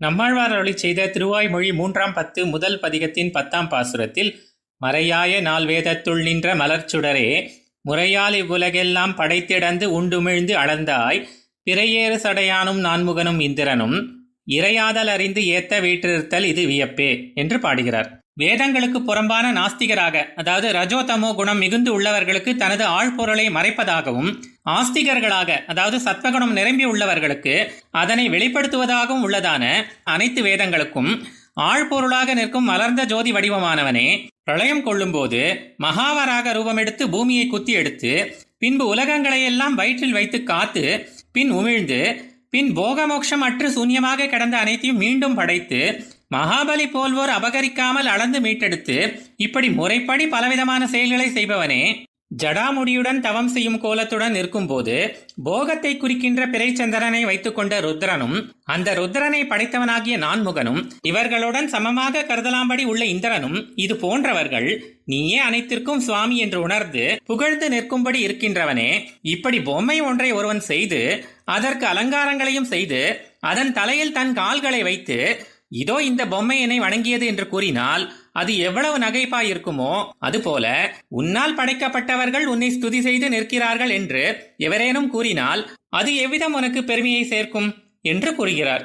நம்மாழ்வார் அருளிச் செய்த திருவாய்மொழி 3ஆம் பத்து முதல் பதிகத்தின் 10ஆம் பாசுரத்தில் மறையாய நால் வேதத்துள் நின்ற மலர்ச்சுடரே முறையால் இவ்வுலகெல்லாம் படைத்திடந்து உண்டுமிழ்ந்து அளந்தாய் பிறையேறு சடையானும் நான்முகனும் இந்திரனும் இறையாதல் அறிந்து ஏத்த வீற்றிருத்தல் இது வியப்பே என்று பாடுகிறார். வேதங்களுக்கு புறம்பான நாஸ்திகராக, அதாவது ரஜோதமோ குணம் மிகுந்து உள்ளவர்களுக்கு தனது ஆழ்பொருளை மறைப்பதாகவும், ஆஸ்திகர்களாக அதாவது சத்வகுணம் நிரம்பி உள்ளவர்களுக்கு அதனை வெளிப்படுத்துவதாகவும் உள்ளதான அனைத்து வேதங்களுக்கும் ஆழ்பொருளாக நிற்கும் மலர்ந்த ஜோதி வடிவமானவனே, பிரளயம் கொள்ளும்போது மகாவராக ரூபமெடுத்து பூமியை குத்தி எடுத்து பின்பு உலகங்களையெல்லாம் வயிற்றில் வைத்து காத்து பின் உமிழ்ந்து பின் போகமோட்சம் அற்று சூன்யமாக கிடந்த அனைத்தையும் மீண்டும் படைத்து மகாபலி போல்வோர் அபகரிக்காமல் அளந்து மீட்டெடுத்து இப்படி முறைப்படி பலவிதமான செயல்களை செய்பவனே, ஜடாமுடியுடன் தவம் செய்யும் கோலத்துடன் இருக்கும்போது போகத்தை குறிக்கின்ற பிறைச்சந்திரனை வைத்துக்கொண்ட ருத்ரனும் அந்த ருத்ரனை படைத்தவனாகிய நான்முகனும் இவர்களுடன் சமமாக கருதலாம்படி உள்ள இந்திரனும் இது போன்றவர்கள் நீயே அனைத்திற்கும் சுவாமி என்று உணர்ந்து புகழ்ந்து நிற்கும்படி இருக்கின்றவனே, இப்படி பொம்மை ஒன்றை ஒருவன் செய்து அதற்கு அலங்காரங்களையும் செய்து அதன் தலையில் தன் கால்களை வைத்து இதோ இந்த பொம்மை என்னை வணங்கியது என்று கூறினால் அது எவ்வளவு நகைப்பாயிருக்குமோ, அதுபோல உன்னால் படைக்கப்பட்டவர்கள் உன்னை ஸ்துதி செய்து நிற்கிறார்கள் என்று எவரேனும் கூறினால் அது எவ்விதம் உனக்கு பெருமையை சேர்க்கும் என்று கூறுகிறார்.